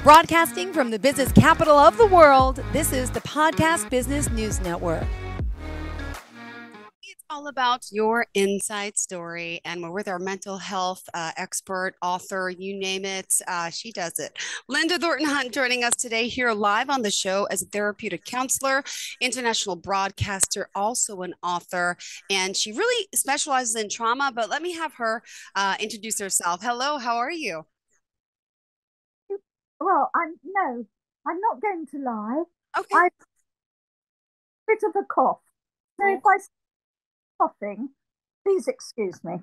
Broadcasting from the business capital of the world, this is the Podcast Business News Network. It's all about your inside story, and we're with our mental health expert, author, you name it. She does it. Lynda Thornton joining us today here live on the show as a therapeutic counselor, international broadcaster, also an author, and she really specializes in trauma. But let me have her introduce herself. Hello, how are you? Well, I'm not going to lie. Okay. I've a bit of a cough. So if I start coughing, please excuse me.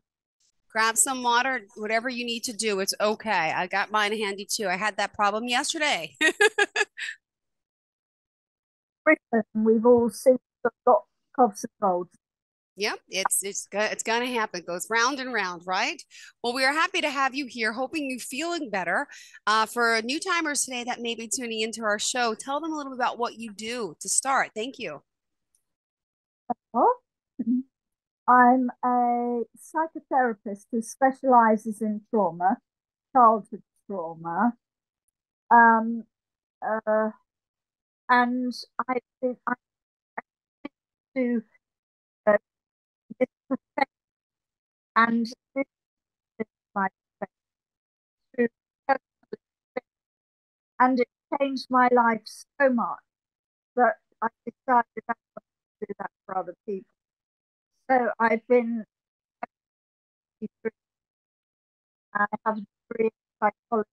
Grab some water, whatever you need to do. It's okay. I got mine handy too. I had that problem yesterday. Britain, we've all seen got coughs and colds. Yep, it's going to happen. It goes round and round, right? Well, we are happy to have you here, hoping you're feeling better. For new timers today that may be tuning into our show, tell them a little bit about what you do to start. Thank you. Oh, I'm a psychotherapist who specializes in trauma, childhood trauma. Um, and I do this profession, and this is my profession, and it changed my life so much that I decided I want to do that for other people. So I've been, I have a degree in psychology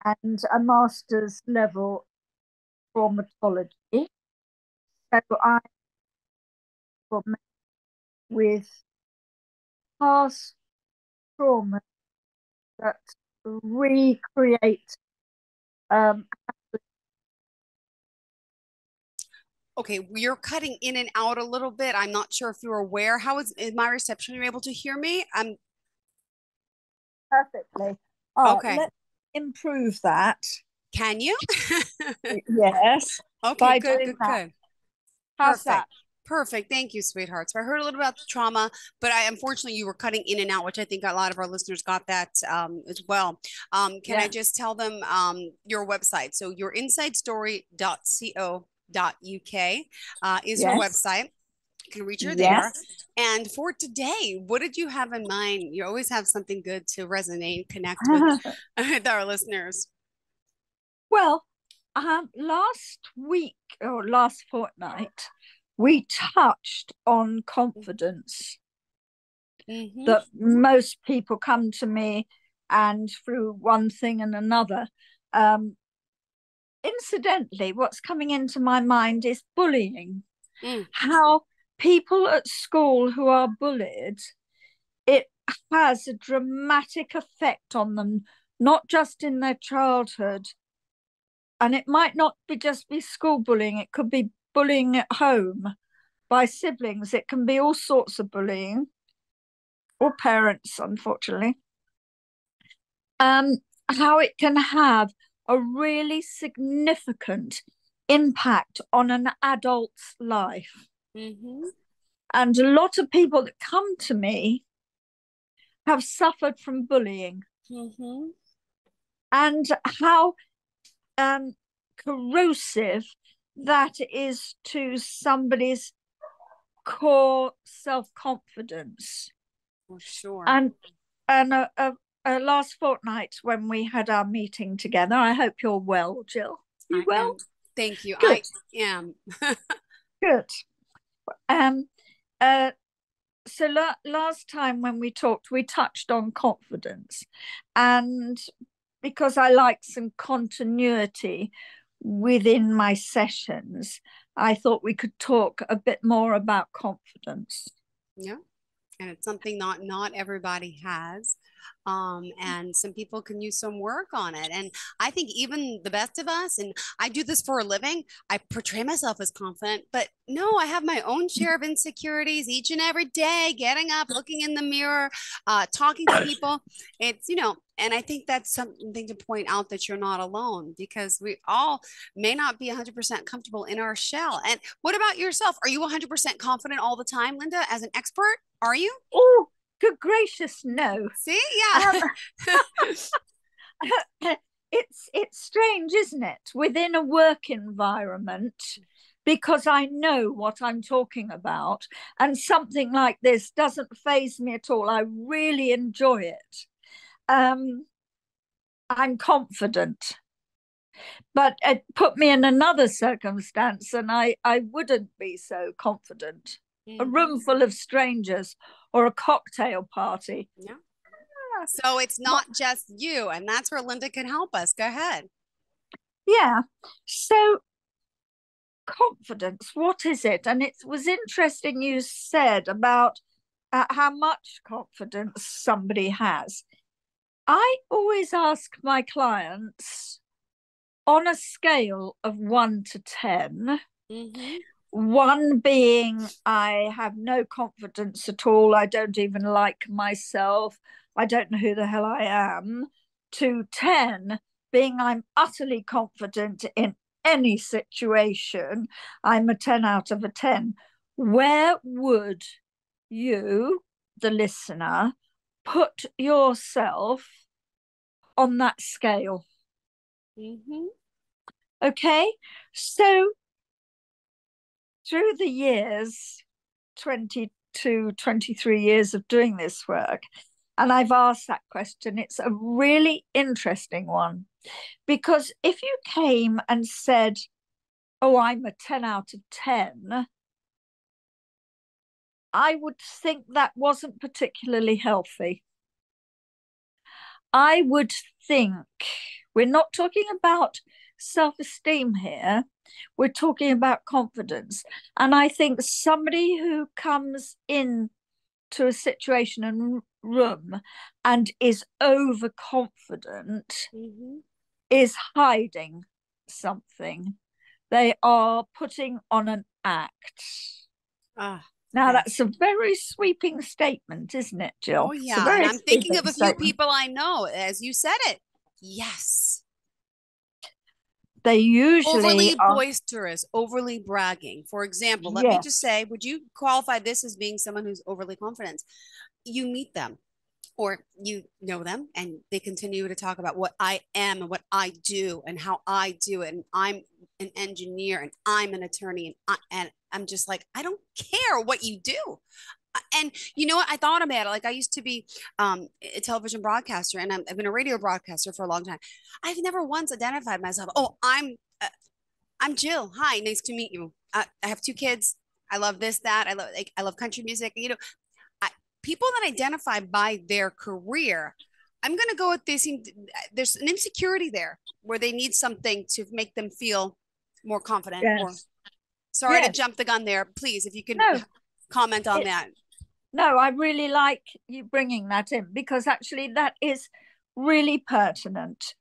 and a master's level traumatology. So I with past trauma that recreate. Okay, you're cutting in and out a little bit. I'm not sure if you're aware. How is my reception? Are you able to hear me? I'm perfectly. okay. Let's improve that. Can you? Yes. Okay, good. How's Perfect. that? Perfect. Thank you, sweetheart. So I heard a little about the trauma, but unfortunately you were cutting in and out, which I think a lot of our listeners got that as well. Can I just tell them your website? So yourinsidestory.co.uk is your website. You can reach her there. And for today, what did you have in mind? You always have something good to resonate, connect with our listeners. Well, last week or last fortnight, we touched on confidence. That most people come to me and through one thing and another. Incidentally, what's coming into my mind is bullying. How people at school who are bullied, it has a dramatic effect on them, not just in their childhood. And it might not just be school bullying, it could be bullying at home by siblings. It can be all sorts of bullying, or parents, unfortunately. How it can have a really significant impact on an adult's life. And a lot of people that come to me have suffered from bullying. And how corrosive that is to somebody's core self-confidence. For sure. And last fortnight when we had our meeting together, I hope you're well, Jill. You well? Thank you. Good. I am. Good. So last time when we talked, we touched on confidence, and because I like some continuity within my sessions, I thought we could talk a bit more about confidence. Yeah. And it's something not everybody has. And some people can use some work on it. And I think even the best of us, and I do this for a living, I portray myself as confident, but no, I have my own share of insecurities each and every day, getting up, looking in the mirror, talking to people. It's, and I think that's something to point out that you're not alone, because we all may not be 100% comfortable in our shell. And what about yourself? Are you 100% confident all the time, Lynda, as an expert? Are you? Oh, good gracious, no. See? Yeah. it's strange, isn't it? Within a work environment, because I know what I'm talking about, and something like this doesn't faze me at all. I really enjoy it. I'm confident. But it put me in another circumstance, and I wouldn't be so confident. A room full of strangers or a cocktail party. Yeah. So it's not just you, and that's where Lynda can help us. Go ahead. Yeah. So confidence, what is it? And it was interesting you said about how much confidence somebody has. I always ask my clients on a scale of 1 to 10, Mm-hmm. 1 being I have no confidence at all, I don't even like myself, I don't know who the hell I am, to 10 being I'm utterly confident in any situation, I'm a 10 out of a 10. Where would you, the listener, put yourself on that scale? Mm-hmm. Okay, so through the years, 22, 23 years of doing this work, and I've asked that question, it's a really interesting one. Because if you came and said, oh, I'm a 10 out of 10, I would think that wasn't particularly healthy. I would think we're not talking about self-esteem here. We're talking about confidence. And I think somebody who comes in to a situation and room and is overconfident is hiding something. They are putting on an act. Now, that's a very sweeping statement, isn't it, Jill? Oh, yeah. And I'm thinking of a few people I know, as you said it. Yes. They usually overly boisterous, overly bragging. For example, let me just say, would you qualify this as being someone who's overly confident? You meet them or you know them and they continue to talk about what I am and what I do and how I do it. And I'm an engineer and I'm an attorney and I'm just like, I don't care what you do. And you know what? I thought about it. Like I used to be a television broadcaster and I've been a radio broadcaster for a long time. I've never once identified myself. Oh, I'm Jill. Hi, nice to meet you. I have 2 kids. I love this, that. I love country music. You know, people that identify by their career, I'm going to go with this. There's an insecurity there where they need something to make them feel more confident. Yes. Or sorry to jump the gun there. Please, if you can comment on that. No, I really like you bringing that in because actually that is really pertinent.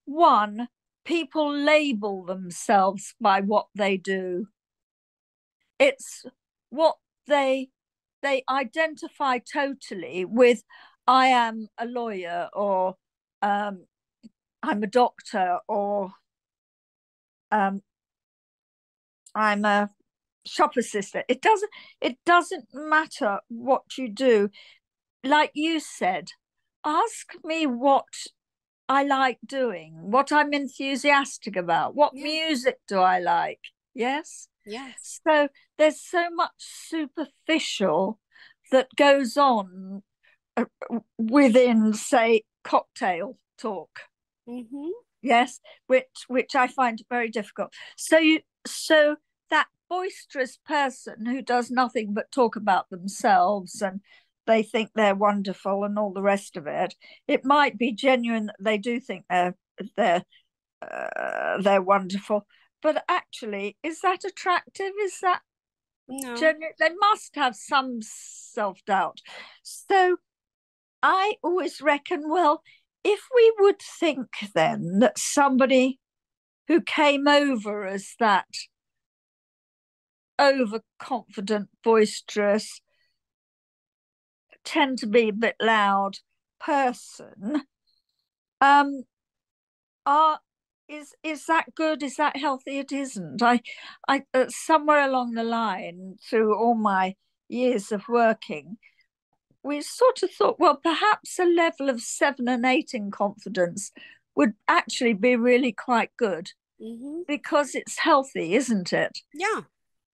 1, people label themselves by what they do. It's what they identify totally with. I am a lawyer, or I'm a doctor, or I'm a shop assistant. It doesn't matter what you do. Like you said, ask me what I like doing, what I'm enthusiastic about, what music do I like. Yes. So there's so much superficial that goes on within, say, cocktail talk. Yes, which I find very difficult. So that boisterous person who does nothing but talk about themselves and they think they're wonderful and all the rest of it, it might be genuine that they do think they're wonderful, but actually, is that attractive? Is that genuine? They must have some self-doubt. So I always reckon, well, if we would think then that somebody who came over as that overconfident, boisterous, tend to be a bit loud person, is that good? Is that healthy? It isn't. I somewhere along the line through all my years of working, we sort of thought, well, perhaps a level of 7 and 8 in confidence would actually be really quite good Mm-hmm. because it's healthy, isn't it? Yeah.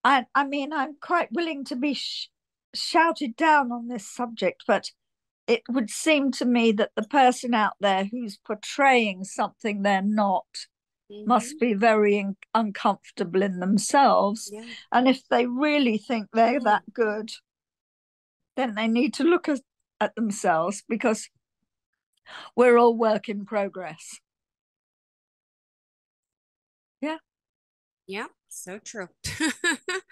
I mean, I'm quite willing to be shouted down on this subject, but it would seem to me that the person out there who's portraying something they're not must Mm-hmm. be very uncomfortable in themselves. Yeah. And if they really think they're that good, then they need to look at themselves, because we're all work in progress. Yeah. Yeah. So true.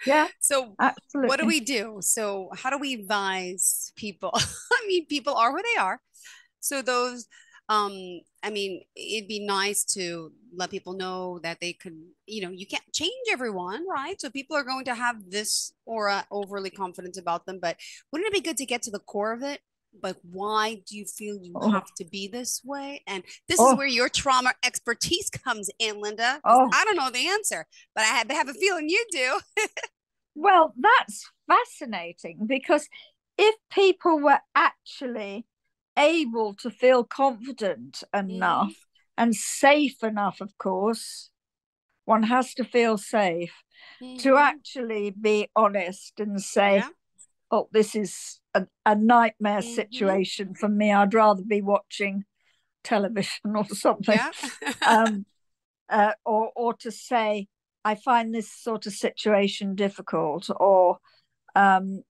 Yeah, So what do absolutely. we do? So how do we advise people? I mean, people are who they are. So those, I mean, it'd be nice to let people know that they could, you can't change everyone, right? So people are going to have this aura overly confident about them, but wouldn't it be good to get to the core of it? Like, why do you feel you Oh, have to be this way? And this is oh, where your trauma expertise comes in, Lynda, because oh. I don't know the answer, but I have a feeling you do. Well, that's fascinating, because if people were actually able to feel confident Hmm. enough and safe enough, of course, one has to feel safe to Hmm. actually be honest and say, Yeah. oh, this is a nightmare Hmm. situation for me. I'd rather be watching television or something. Yeah. Um, or to say, I find this sort of situation difficult, or um,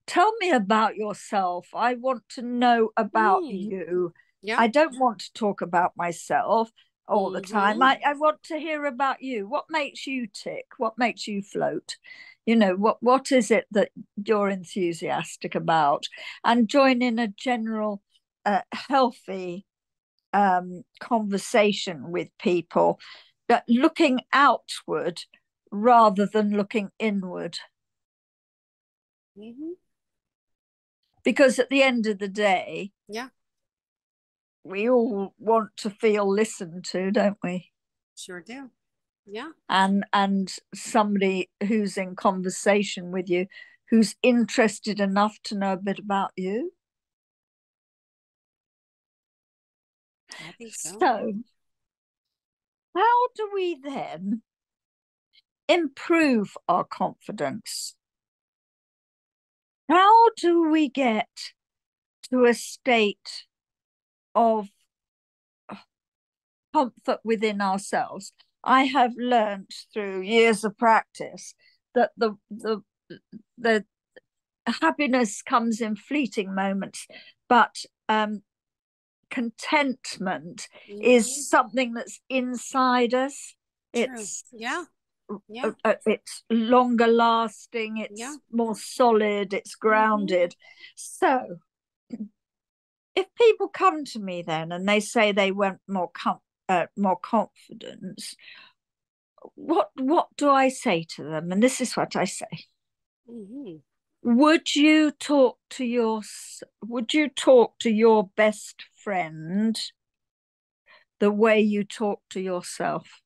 tell me about yourself. I want to know about Mm. you. Yeah. I don't want to talk about myself all the time. Hmm. I want to hear about you. What makes you tick? What makes you float? What is it that you're enthusiastic about? And join in a general healthy conversation with people, that looking outward rather than looking inward. Hmm. Because at the end of the day, Yeah. we all want to feel listened to, don't we? Sure do. Yeah. And somebody who's in conversation with you, who's interested enough to know a bit about you. I think so. So how do we then improve our confidence? How do we get to a state of comfort within ourselves? I have learned through years of practice that the happiness comes in fleeting moments, but contentment Hmm. is something that's inside us. True. It's Yeah. Yeah. it's longer lasting, Yeah. it's more solid, it's Hmm. grounded. So if people come to me then and they say they want more confidence, what do I say to them? And this is what I say: Hmm. would you talk to your best friend the way you talk to yourself?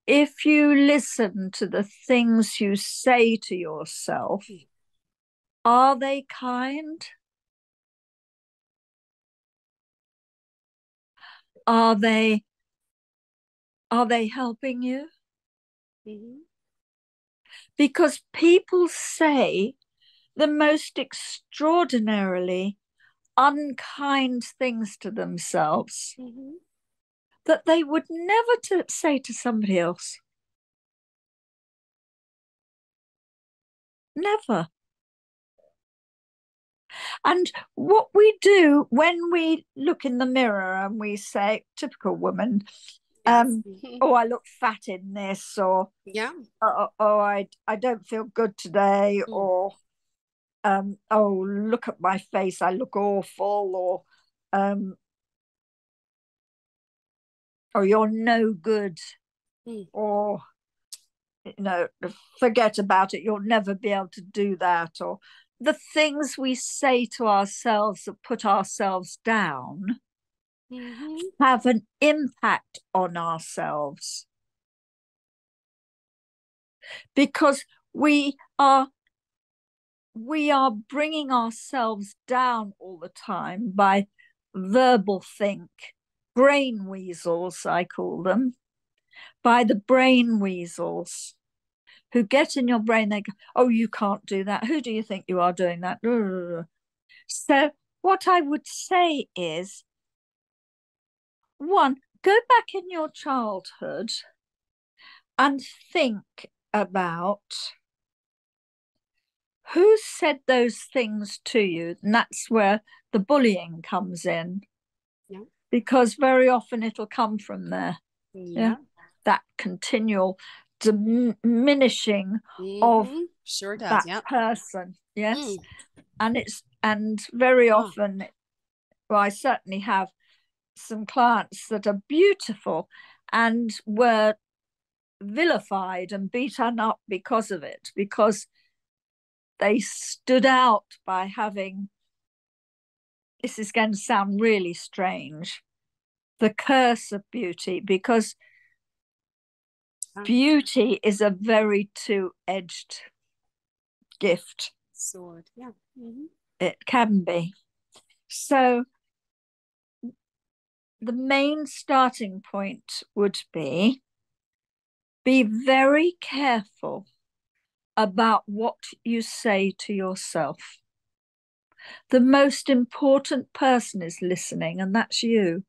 If you listen to the things you say to yourself, are they kind? Are they helping you? Hmm. Because people say the most extraordinarily unkind things to themselves Hmm. that they would never say to somebody else. Never. And what we do when we look in the mirror and we say, typical woman, Yes. oh, I look fat in this, or Yeah. oh, I don't feel good today, Mm. or oh, look at my face, I look awful, or or you're no good, Mm. or forget about it, you'll never be able to do that, or the things we say to ourselves that put ourselves down Hmm. have an impact on ourselves, because we are bringing ourselves down all the time by verbal think, brain weasels, I call them, by the brain weasels who get in your brain. They go, oh, you can't do that. Who do you think you are doing that? So what I would say is, one, go back in your childhood and think about who said those things to you. And that's where the bullying comes in. Yeah. Because very often it'll come from there. Yeah. That continual diminishing of sure does. that Yep. person. Yes. And very often, well, I certainly have some clients that are beautiful and were vilified and beaten up because of it, because they stood out by having, this is going to sound really strange, the curse of beauty, because beauty is a very two-edged gift. Sword, yeah. It can be. So the main starting point would be very careful about what you say to yourself. The most important person is listening, and that's you.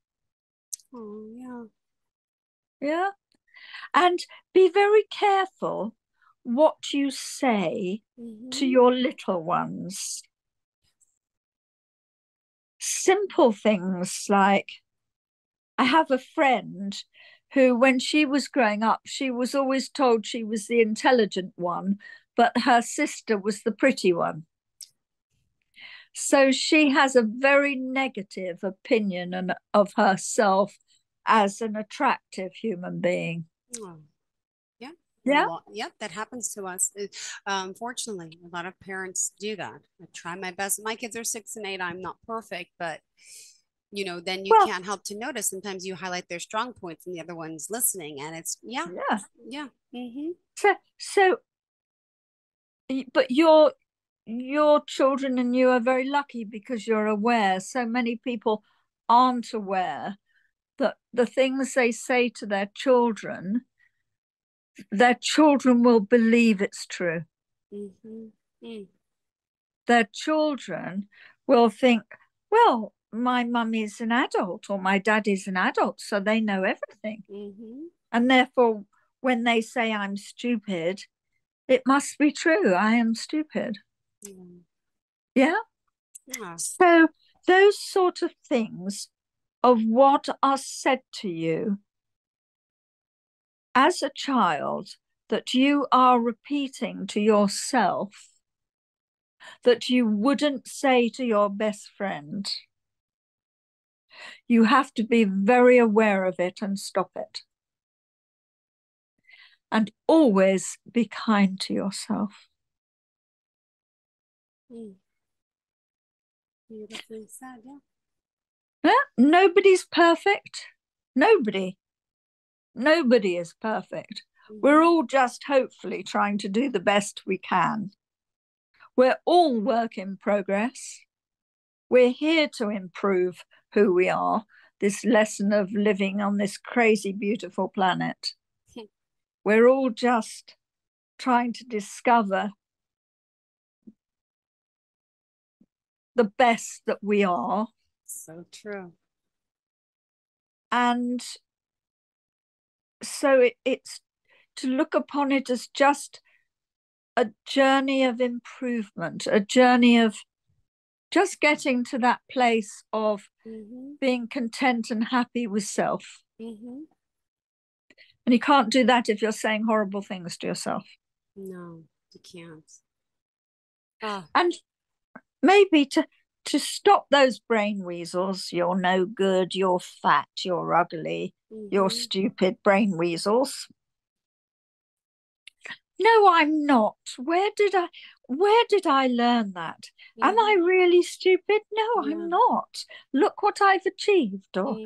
Oh, yeah. Yeah. And be very careful what you say to your little ones. Simple things like, I have a friend who, when she was growing up, she was always told she was the intelligent one, but her sister was the pretty one. So she has a very negative opinion of herself as an attractive human being. Oh. Yeah. Yeah. Yep, that happens to us. Unfortunately, a lot of parents do that. I try my best. My kids are 6 and 8. I'm not perfect, but then you can't help to notice. Sometimes you highlight their strong points and the other one's listening, and it's yeah. So, but your children and you are very lucky because you're aware. So many people aren't aware that the things they say to their children will believe it's true. Their children will think, well, my mum is an adult or my dad is an adult, so they know everything. And therefore, when they say I'm stupid, it must be true. I am stupid. Yeah? So those sort of things of what are said to you as a child that you are repeating to yourself that you wouldn't say to your best friend. You have to be very aware of it and stop it. And always be kind to yourself. Beautifully said, Yeah, nobody's perfect. Nobody is perfect. We're all just hopefully trying to do the best we can. We're all work in progress. We're here to improve who we are, this lesson of living on this crazy, beautiful planet. We're all just trying to discover the best that we are. So true. And so it's to look upon it as just a journey of improvement, a journey of just getting to that place of being content and happy with self. And you can't do that if you're saying horrible things to yourself. No, you can't. And maybe to stop those brain weasels, you're no good, you're fat, you're ugly, you're stupid, brain weasels. No, I'm not. Where did I learn that? Am I really stupid? No, I'm not. Look what I've achieved. Or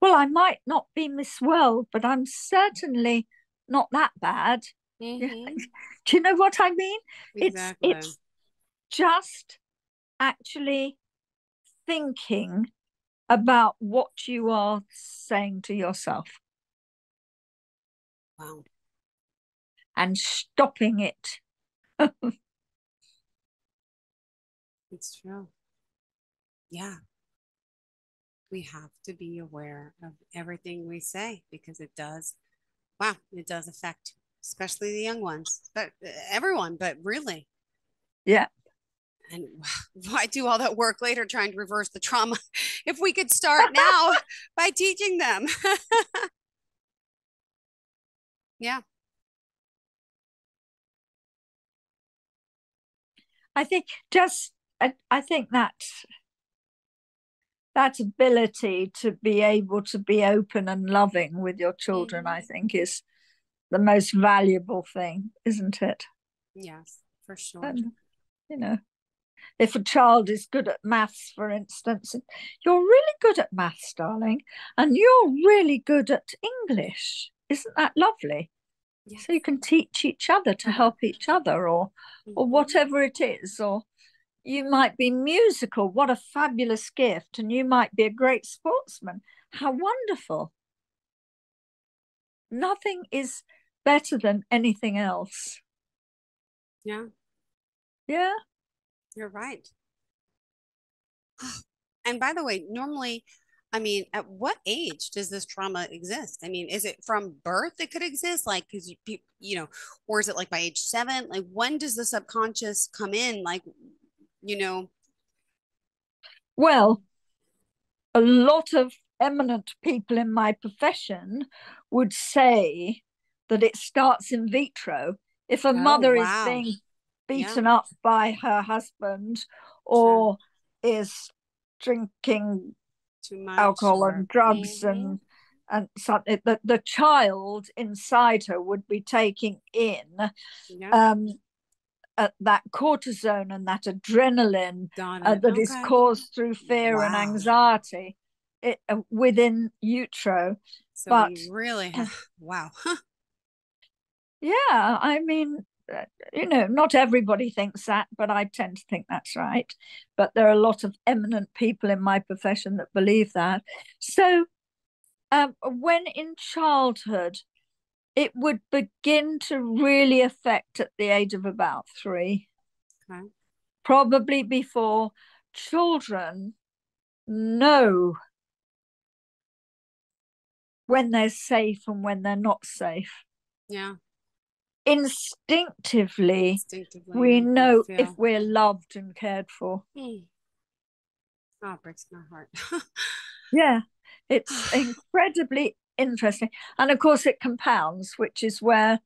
well, I might not be Miss World, but I'm certainly not that bad. Do you know what I mean? Exactly. It's just actually thinking about what you are saying to yourself. Wow. And stopping it. It's true. Yeah. We have to be aware of everything we say because it does, wow, it does affect, especially the young ones, but everyone, but really. Yeah. And why do all that work later trying to reverse the trauma if we could start now by teaching them? Yeah. I think that ability to be able to be open and loving with your children, I think, is the most valuable thing, isn't it? Yes, for sure. And, if a child is good at maths, for instance, you're really good at maths, darling, and you're really good at English. Isn't that lovely? Yes. So you can teach each other to help each other, or whatever it is, or you might be musical. What a fabulous gift. And you might be a great sportsman. How wonderful. Nothing is better than anything else. Yeah. Yeah. You're right. And by the way, normally, I mean, at what age does this trauma exist? I mean, is it from birth it could exist? Like, because or is it like by age 7? Like, when does the subconscious come in? Like, Well, a lot of eminent people in my profession would say that it starts in vitro. If a mother is being beaten up by her husband, or is drinking too much alcohol and drugs and something, the child inside her would be taking in that cortisone and that adrenaline that is caused through fear and anxiety within utero. So but we really wow. Yeah, I mean, not everybody thinks that, but I tend to think that's right. But there are a lot of eminent people in my profession that believe that. So when in childhood, it would begin to really affect at the age of about 3. Okay. Probably before children know when they're safe and when they're not safe. Yeah. Instinctively we know if we're loved and cared for. Oh, it breaks my heart. Yeah, it's incredibly interesting. And of course it compounds, which is where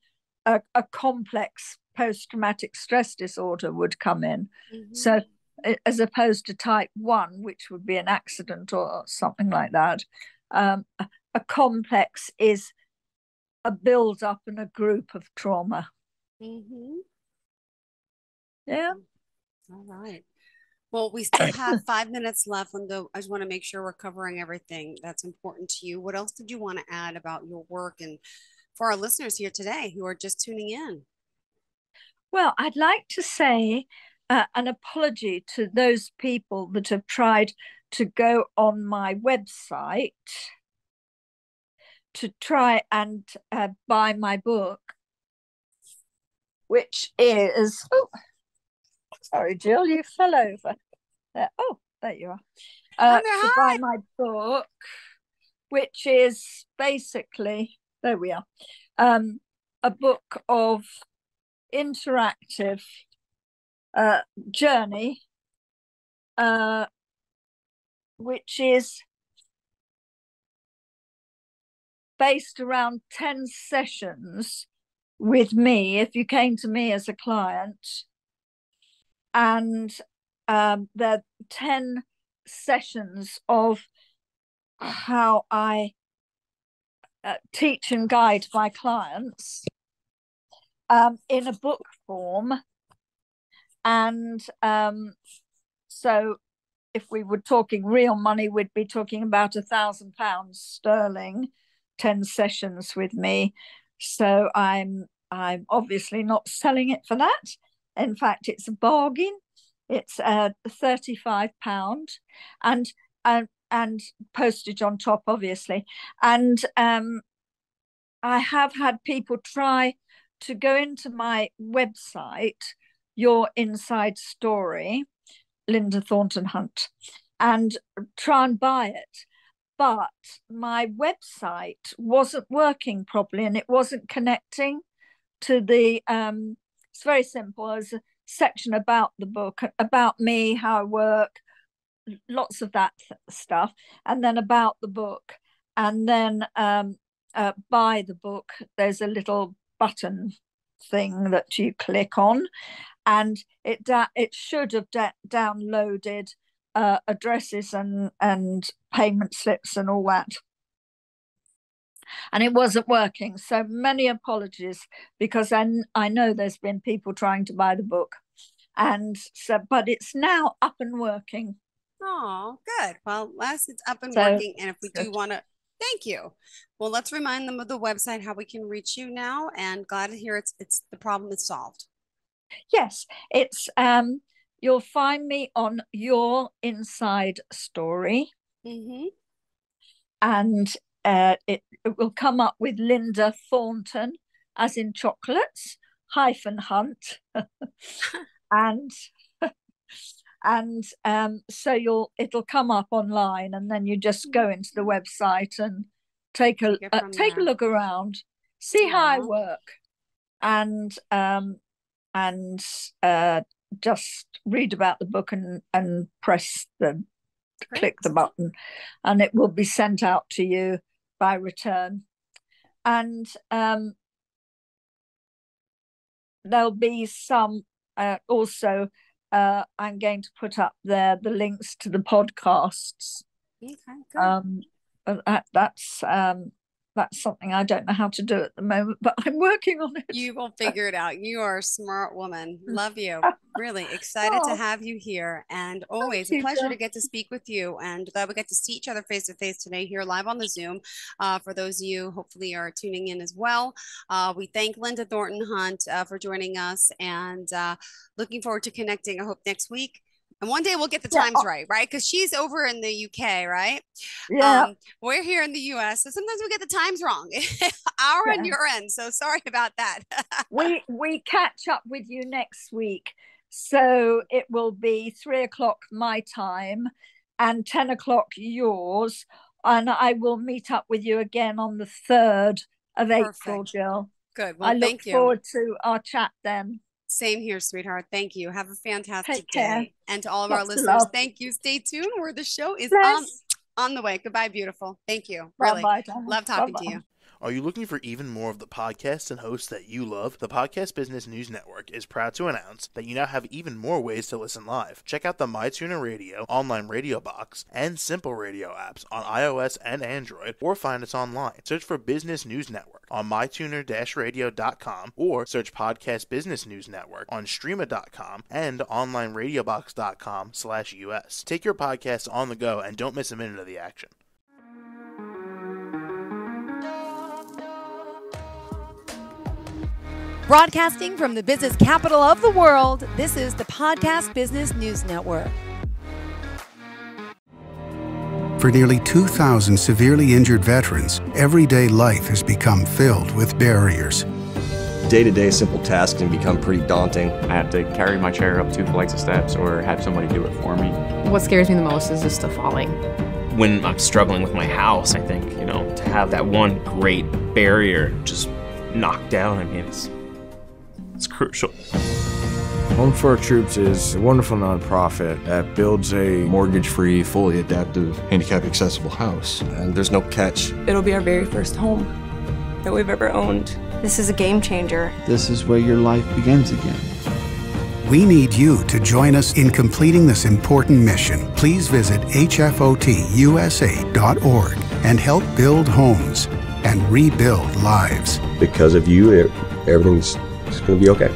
a complex post-traumatic stress disorder would come in. So as opposed to type 1, which would be an accident or something like that, a complex is a build-up and a group of trauma. Yeah. All right. Well, we still have 5 minutes left, Lynda. I just want to make sure we're covering everything that's important to you. What else did you want to add about your work and for our listeners here today who are just tuning in? Well, I'd like to say an apology to those people that have tried to go on my website to try and buy my book, which is, sorry, Jill, you fell over. Oh, there you are. To buy my book, which is basically, there we are, a book of interactive journey, which is based around 10 sessions with me if you came to me as a client. And there are 10 sessions of how I teach and guide my clients in a book form. And so if we were talking real money, we'd be talking about £1,000 sterling, 10 sessions with me. So I'm obviously not selling it for that. In fact, it's a bargain. It's £35, and postage on top, obviously. And I have had people try to go into my website, Your Inside Story, Lynda Thornton Hunt, and try and buy it. But my website wasn't working properly and it wasn't connecting to the, it's very simple. There's a section about the book, about me, how I work, lots of that stuff, and then about the book. And then buy the book, there's a little button thing that you click on, and it should have downloaded addresses and payment slips and all that, and it wasn't working. So many apologies, because I know there's been people trying to buy the book, and so, but it's now up and working. Oh, good. Well, last it's up and working, and if we do want to, thank you. Well, let's remind them of the website, how we can reach you now, and glad to hear it's the problem is solved. Yes, it's you'll find me on Your Inside Story, and it will come up with Lynda Thornton, as in chocolates, -Hunt, and so it'll come up online, and then you just go into the website and take a look around, see how I work, and just read about the book and click the button, and it will be sent out to you by return. And there'll be some also. I'm going to put up there the links to the podcasts. Okay, good. That's something I don't know how to do at the moment, but I'm working on it. You will figure it out. You are a smart woman. Love you. Really excited to have you here, and always a pleasure to get to speak with you, and glad we get to see each other face to face today here live on the Zoom. For those of you hopefully are tuning in as well, we thank Lynda Thornton Hunt for joining us, and looking forward to connecting, I hope next week. And one day we'll get the times right? Because she's over in the UK, right? Yeah. We're here in the US, so sometimes we get the times wrong. Our and your end. So sorry about that. we catch up with you next week. So it will be 3 o'clock my time and 10 o'clock yours. And I will meet up with you again on the 3rd of April, Jill. Good. Well, I look forward to our chat then. Same here, sweetheart. Thank you. Have a fantastic Take care. day. And to all of our listeners, thank you. Stay tuned where the show is on the way. Goodbye, beautiful. Thank you. Really. Bye-bye. Love talking to you. Are you looking for even more of the podcasts and hosts that you love? The Podcast Business News Network is proud to announce that you now have even more ways to listen live. Check out the MyTuner Radio, online radio box, and Simple Radio apps on iOS and Android, or find us online. Search for Business News Network on mytuner-radio.com, or search Podcast Business News Network on streama.com and onlineradiobox.com/US. Take your podcast on the go and don't miss a minute of the action. Broadcasting from the business capital of the world, this is the Podcast Business News Network. For nearly 2,000 severely injured veterans, everyday life has become filled with barriers. Day-to-day simple tasks can become pretty daunting. I have to carry my chair up 2 flights of steps or have somebody do it for me. What scares me the most is just the falling. When I'm struggling with my house, I think, to have that one great barrier just knocked down, it's crucial. Home for Our Troops is a wonderful nonprofit that builds a mortgage-free, fully adaptive, handicap-accessible house. And there's no catch. It'll be our very first home that we've ever owned. This is a game changer. This is where your life begins again. We need you to join us in completing this important mission. Please visit hfotusa.org and help build homes and rebuild lives. Because of you, everything's going to be okay.